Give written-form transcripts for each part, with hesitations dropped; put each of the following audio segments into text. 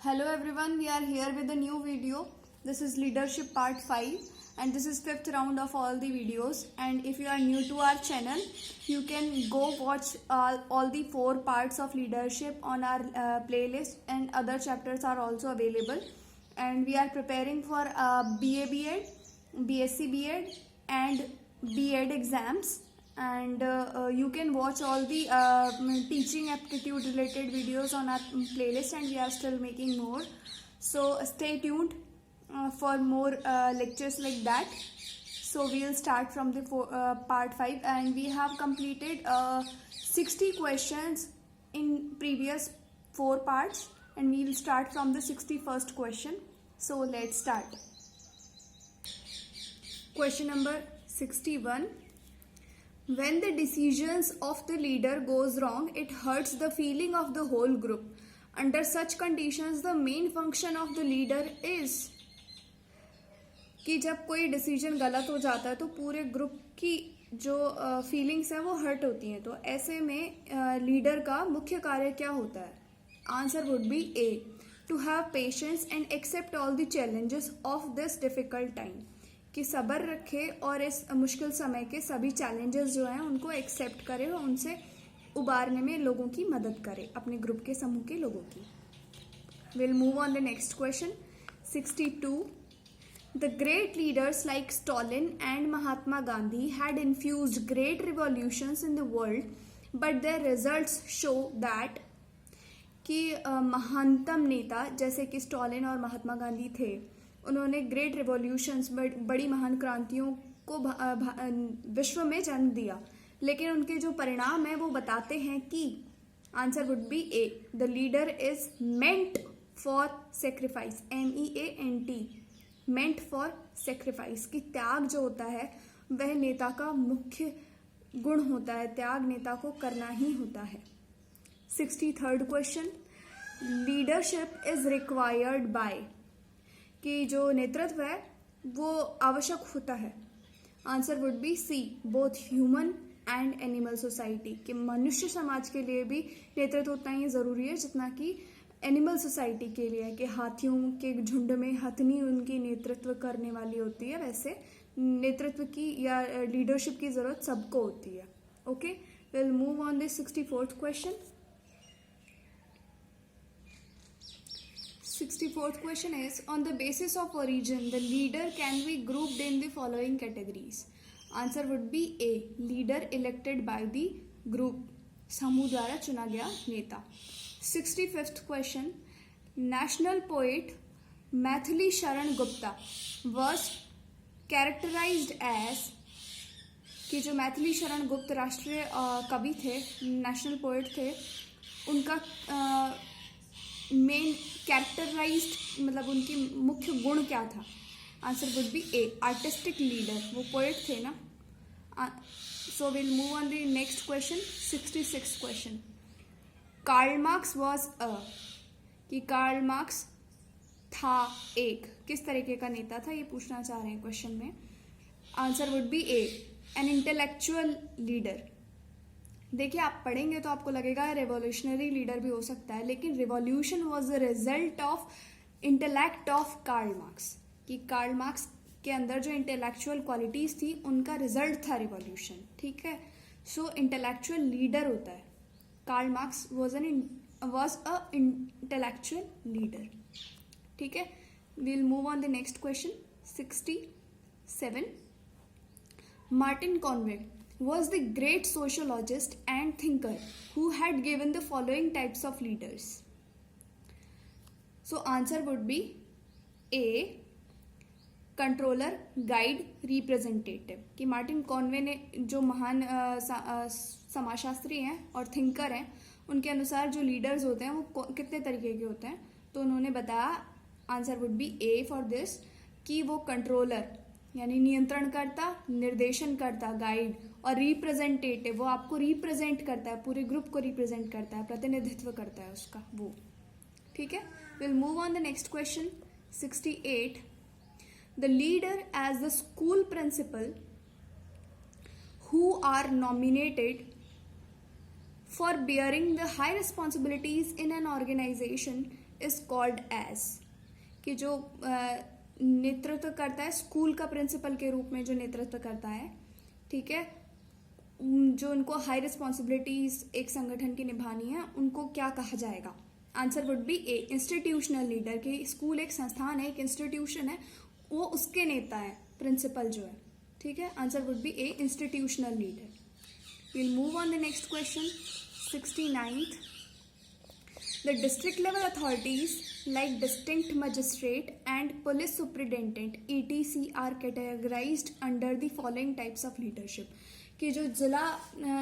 Hello everyone, we are here with a new video. This is leadership part 5 and this is fifth round of all the videos, and if you are new to our channel you can go watch all the 4 parts of leadership on our playlist, and other chapters are also available. And we are preparing for BA BEd, BSc BEd and BEd exams, and you can watch all the teaching aptitude related videos on our playlist, and we are still making more, so stay tuned for more lectures like that. So we'll start from the part 5, and we have completed 60 questions in previous 4 parts, and we'll start from the 61st question. So let's start. Question number 61. When the decisions of the leader goes wrong, it hurts the feeling of the whole group. Under such conditions, the main function of the leader is कि जब कोई decision गलत हो जाता है तो पूरे group की जो फीलिंग्स हैं वो हर्ट होती हैं. तो ऐसे में लीडर का मुख्य कार्य क्या होता है? Answer would be A, to have patience and accept all the challenges of this difficult time, कि सब्र रखे और इस मुश्किल समय के सभी चैलेंजेस जो हैं उनको एक्सेप्ट करे और उनसे उबारने में लोगों की मदद करे, अपने ग्रुप के समूह के लोगों की. Will move on the next question. 62. The great leaders like Stalin and Mahatma Gandhi had infused great revolutions in the world, but their results show that कि महानतम नेता जैसे कि स्टॉलिन और महात्मा गांधी थे, उन्होंने ग्रेट रिवॉल्यूशंस, बड़ी महान क्रांतियों को विश्व में जन्म दिया, लेकिन उनके जो परिणाम हैं वो बताते हैं कि answer would be A, the leader is meant for sacrifice, MEANT, meant for sacrifice, कि त्याग जो होता है वह नेता का मुख्य गुण होता है, त्याग नेता को करना ही होता है. 63rd question. Leadership is required by, कि जो नेतृत्व है वो आवश्यक होता है. Answer would be C, both human and animal society, कि मनुष्य समाज के लिए भी नेतृत्व उतना ही ज़रूरी है जितना कि एनिमल सोसाइटी के लिए, कि हाथियों के झुंड में हथनी उनकी नेतृत्व करने वाली होती है, वैसे नेतृत्व की या लीडरशिप की ज़रूरत सबको होती है. Okay, will move on this 64th question. 64th question is, on the basis of origin, the leader can be grouped in the following categories. Answer would be A, leader elected by the group, समूह द्वारा चुना गया नेता. 65th question. National poet Maithili Sharan Gupta was characterized as, कि जो मैथिली शरण गुप्त राष्ट्रीय कवि थे, नेशनल पोएट थे, उनका मेन कैरेक्टराइज्ड मतलब उनकी मुख्य गुण क्या था? Answer would be A, artistic leader, वो पोएट थे ना. So will move on the next question. 66th question. Karl Marx was a, कि कार्ल मार्क्स था एक किस तरीके का नेता था, ये पूछना चाह रहे हैं क्वेश्चन में. Answer would be A, an intellectual leader. देखिए, आप पढ़ेंगे तो आपको लगेगा रेवोल्यूशनरी लीडर भी हो सकता है, लेकिन revolution was the result of intellect of Karl Marx, कि कार्ल मार्क्स के अंदर जो इंटेलेक्चुअल क्वालिटीज थी उनका रिजल्ट था रिवॉल्यूशन. ठीक है, सो इंटेलेक्चुअल लीडर होता है. Karl Marx was a intellectual leader. ठीक है, will move on the next question. 67. Martin Conway was the great sociologist and thinker who had given the following types of leaders. So answer would be A, controller, guide, representative, कि Martin Conway ने, जो महान समाजशास्त्री हैं और thinker हैं, उनके अनुसार जो लीडर्स होते हैं वो कितने तरीके के होते हैं. तो उन्होंने बताया, answer would be A for this, कि वो कंट्रोलर यानी नियंत्रण करता, निर्देशन करता, गाइड, और रिप्रेजेंटेटिव, वो आपको रिप्रेजेंट करता है, पूरे ग्रुप को रिप्रेजेंट करता है, प्रतिनिधित्व करता है उसका वो. ठीक है, will move on the next question. 68. The leader as the school principal who are nominated for bearing the high responsibilities in an organization is called as, कि जो नेतृत्व करता है स्कूल का प्रिंसिपल के रूप में जो नेतृत्व करता है, ठीक है, जो उनको हाई रिस्पॉन्सिबिलिटीज एक संगठन की निभानी है, उनको क्या कहा जाएगा? Answer would be A, institutional leader. कि स्कूल एक संस्थान है, एक इंस्टीट्यूशन है, वो उसके नेता है प्रिंसिपल जो है, ठीक है। Answer would be A, institutional leader. Will move on the next question, 69th. The district level authorities like district magistrate and police superintendent etc are categorized under the following types of leadership. कि जो जिला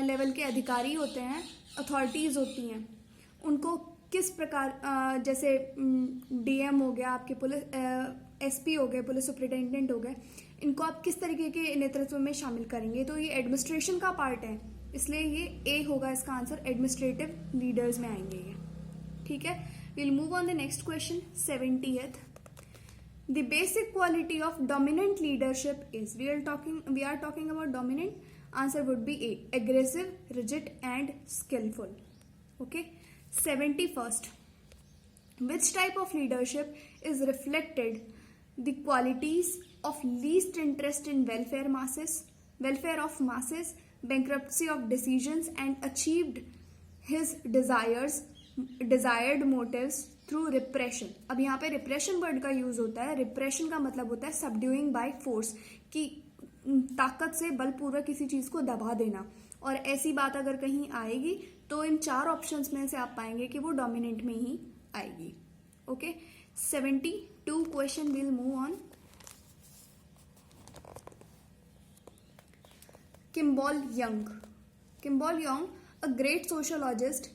level के अधिकारी होते हैं, authorities होती हैं, उनको किस प्रकार, जैसे डीएम हो गया, आपके पुलिस एसपी हो गए, पुलिस सुपरिटेंडेंट हो गए, इनको आप किस तरीके के नेतृत्व में शामिल करेंगे? तो ये एडमिनिस्ट्रेशन का पार्ट है, इसलिए ये ए होगा इसका आंसर, एडमिनिस्ट्रेटिव लीडर्स में आएंगे ये, ठीक है। Will move on the next question, 70th. The basic quality of dominant leadership is, we are talking about dominant. Answer would be A, aggressive, rigid and skillful. Okay. 71st. Which type of leadership is reflected the qualities of least interest in welfare of masses, bankruptcy of decisions, and achieved his desired motives through repression. अब यहाँ पे repression word का use होता है. repression का मतलब होता है subduing by force, कि ताकत से बलपूर्वक किसी चीज को दबा देना. और ऐसी बात अगर कहीं आएगी तो इन 4 ऑप्शंस में से आप पाएंगे कि वो डोमिनेंट में ही आएगी. Okay. 72 question, will move on. Kimball young, a great sociologist,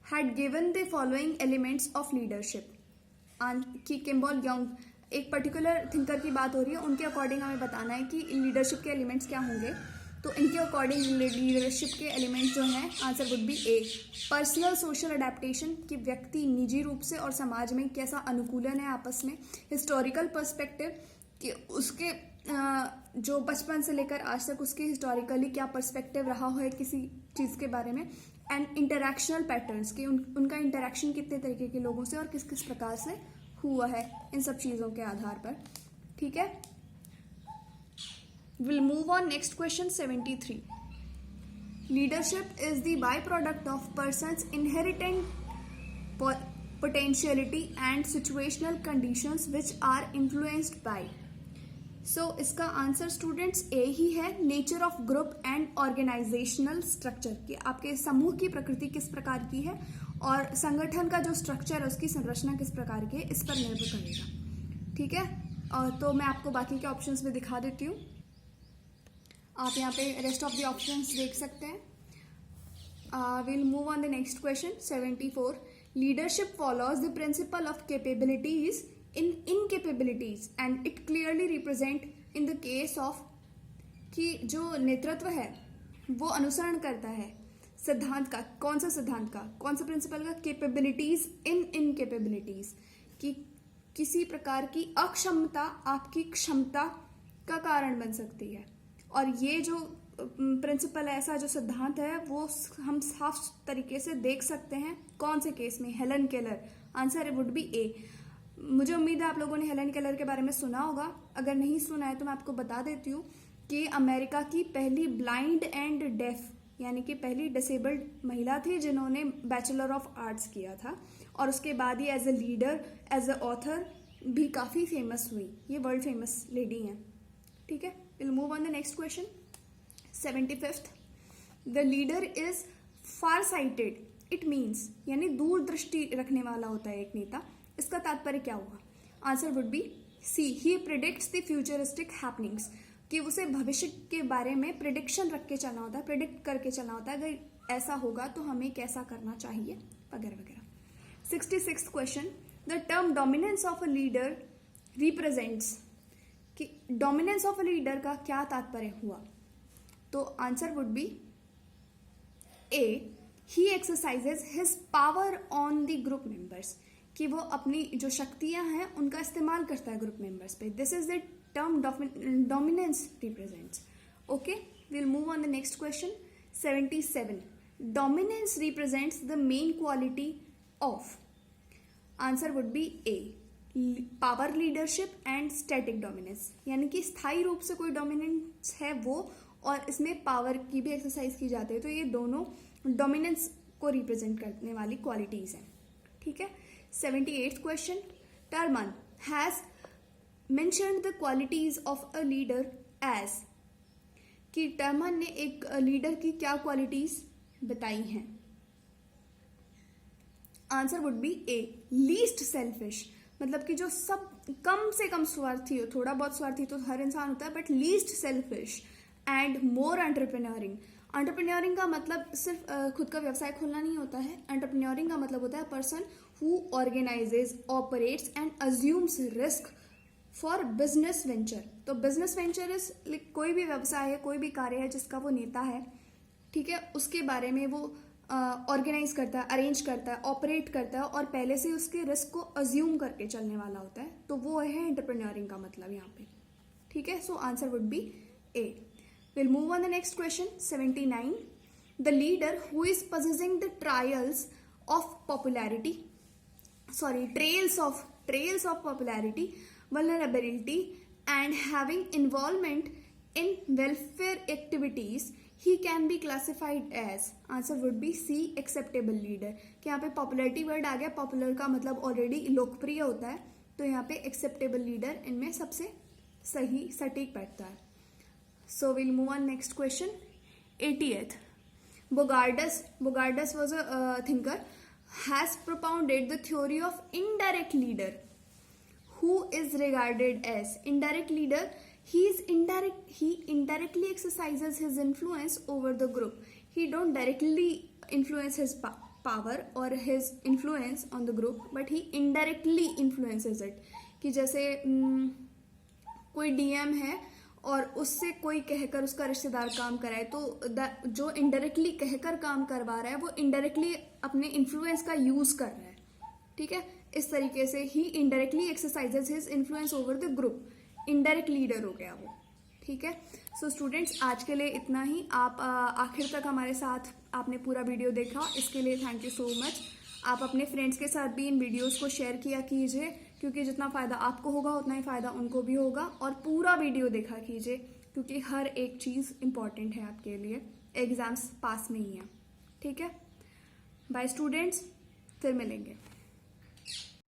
had given the following elements of leadership. कि किम्बॉल यंग, एक पर्टिकुलर थिंकर की बात हो रही है, उनके अकॉर्डिंग हमें बताना है कि लीडरशिप के एलिमेंट्स क्या होंगे. तो इनके अकॉर्डिंग लीडरशिप के एलिमेंट्स जो हैं, answer would be A, personal social adaptation, कि व्यक्ति निजी रूप से और समाज में कैसा अनुकूलन है आपस में. हिस्टोरिकल पर्सपेक्टिव, कि उसके जो बचपन से लेकर आज तक उसके हिस्टोरिकली क्या पर्सपेक्टिव रहा है किसी चीज़ के बारे में. एंड इंटरैक्शनल पैटर्न्स, कि उनका इंटरैक्शन कितने तरीके के लोगों से और किस किस प्रकार से हुआ है, इन सब चीज़ों के आधार पर. ठीक है. Will move on next question, 73. Leadership is the by product of persons inherent potentiality and situational conditions which are influenced by. So इसका आंसर स्टूडेंट्स ए ही है, nature of group and organisational structure, कि आपके समूह की प्रकृति किस प्रकार की है और संगठन का जो स्ट्रक्चर है उसकी संरचना किस प्रकार की है, इस पर निर्भर करेगा. ठीक है. और तो मैं आपको बाकी के ऑप्शंस भी दिखा देती हूँ. आप यहाँ पे रेस्ट ऑफ द ऑप्शंस देख सकते हैं. Will move on the next question, 74. Leadership follows the principle of capabilities in incapabilities and it clearly represent in the case of, कि जो नेतृत्व है वो अनुसरण करता है सिद्धांत का. कौन सा सिद्धांत का, कौन सा प्रिंसिपल का? कैपेबिलिटीज इन इनकेपेबिलिटीज, कि किसी प्रकार की अक्षमता आपकी क्षमता का कारण बन सकती है. और ये जो प्रिंसिपल है, ऐसा जो सिद्धांत है, वो हम साफ तरीके से देख सकते हैं कौन से केस में, Helen Keller. Answer would be A. मुझे उम्मीद है आप लोगों ने हेलन केलर के बारे में सुना होगा. अगर नहीं सुना है तो मैं आपको बता देती हूँ कि अमेरिका की पहली ब्लाइंड एंड डेफ, यानी कि पहली डिसेबल्ड महिला थी जिन्होंने बैचलर ऑफ आर्ट्स किया था. और उसके बाद ही as a leader, as a author भी काफ़ी फेमस हुई. ये वर्ल्ड फेमस लेडी हैं. ठीक है. Will move on the next question, 75th. The leader is far sighted. It means, यानी दूरदृष्टि रखने वाला होता है एक नेता. इसका तात्पर्य क्या हुआ? Answer would be C, he predicts the futuristic happenings, कि उसे भविष्य के बारे में प्रिडिक्शन रख के चलना होता है, प्रिडिक्ट करके चलना होता है, अगर ऐसा होगा तो हमें कैसा करना चाहिए, वगैरह वगैरह. 66th question. The term dominance of a leader represents, कि डोमिनेंस ऑफ अ लीडर का क्या तात्पर्य हुआ? तो answer would be A, he exercises his power on the group members, कि वो अपनी जो शक्तियां हैं उनका इस्तेमाल करता है ग्रुप मेंबर्स पे. This is the term dominance represents. Okay. Will move on the next question, 77. Dominance represents the main quality of? Answer would be A, power leadership and static dominance, यानी कि स्थायी रूप से कोई डोमिनेंस है वो, और इसमें पावर की भी एक्सरसाइज की जाती है, तो ये दोनों डोमिनेंस को रिप्रेजेंट करने वाली क्वालिटीज हैं। ठीक है। 78th question, Terman has mentioned the qualities of a leader as, कि टर्मन ने एक लीडर की क्या क्वालिटीज बताई हैं? Answer would be A, least selfish, मतलब कि जो सब कम से कम स्वार्थी हो, थोड़ा बहुत स्वार्थी तो हर इंसान होता है, but least selfish and more entrepreneuring. Entrepreneuring का मतलब सिर्फ खुद का व्यवसाय खोलना नहीं होता है। एंटरप्रेन्योरिंग का मतलब होता है person who organises, operates and assumes risk for business venture. तो बिजनेस वेंचर इज कोई भी व्यवसाय है, कोई भी कार्य है जिसका वो नेता है, ठीक है, उसके बारे में वो ऑर्गेनाइज करता है, अरेंज करता है, ऑपरेट करता है, और पहले से उसके रिस्क को अज्यूम करके चलने वाला होता है, तो वो है एंटरप्रेन्योरिंग का मतलब यहाँ पे। ठीक है, so answer would be A. We'll move on the next question, 79. The leader who is possessing the trails of popularity, vulnerability, and having involvement in welfare activities, he can be classified as, answer would be C, acceptable leader। कि यहाँ पे popularity word आ गया, popular का मतलब already लोकप्रिय होता है, तो यहाँ पे acceptable leader इनमें सबसे सही सटीक बैठता है। So we'll move on next question, 80th. Bogardus was a thinker, has propounded the theory of indirect leader, who is regarded as indirect leader. He indirectly exercises his influence over the group. He don't directly influence his power or his influence on the group, but he indirectly influences it. कि जैसे कोई DM है और उससे कोई कहकर उसका रिश्तेदार काम कराए, तो जो इनडायरेक्टली कहकर काम करवा रहा है वो इनडायरेक्टली अपने इन्फ्लुएंस का यूज कर रहा है। ठीक है, इस तरीके से ही indirectly exercises his influence over the group, indirect leader हो गया वो। ठीक है, सो स्टूडेंट्स आज के लिए इतना ही। आप आखिर तक हमारे साथ आपने पूरा वीडियो देखा, इसके लिए थैंक यू सो मच। आप अपने फ्रेंड्स के साथ भी इन वीडियोस को शेयर किया कीजिए, क्योंकि जितना फ़ायदा आपको होगा उतना ही फ़ायदा उनको भी होगा, और पूरा वीडियो देखा कीजिए, क्योंकि हर एक चीज़ इम्पॉर्टेंट है आपके लिए, एग्ज़ाम्स पास में ही है। ठीक है, बाय स्टूडेंट्स, फिर मिलेंगे।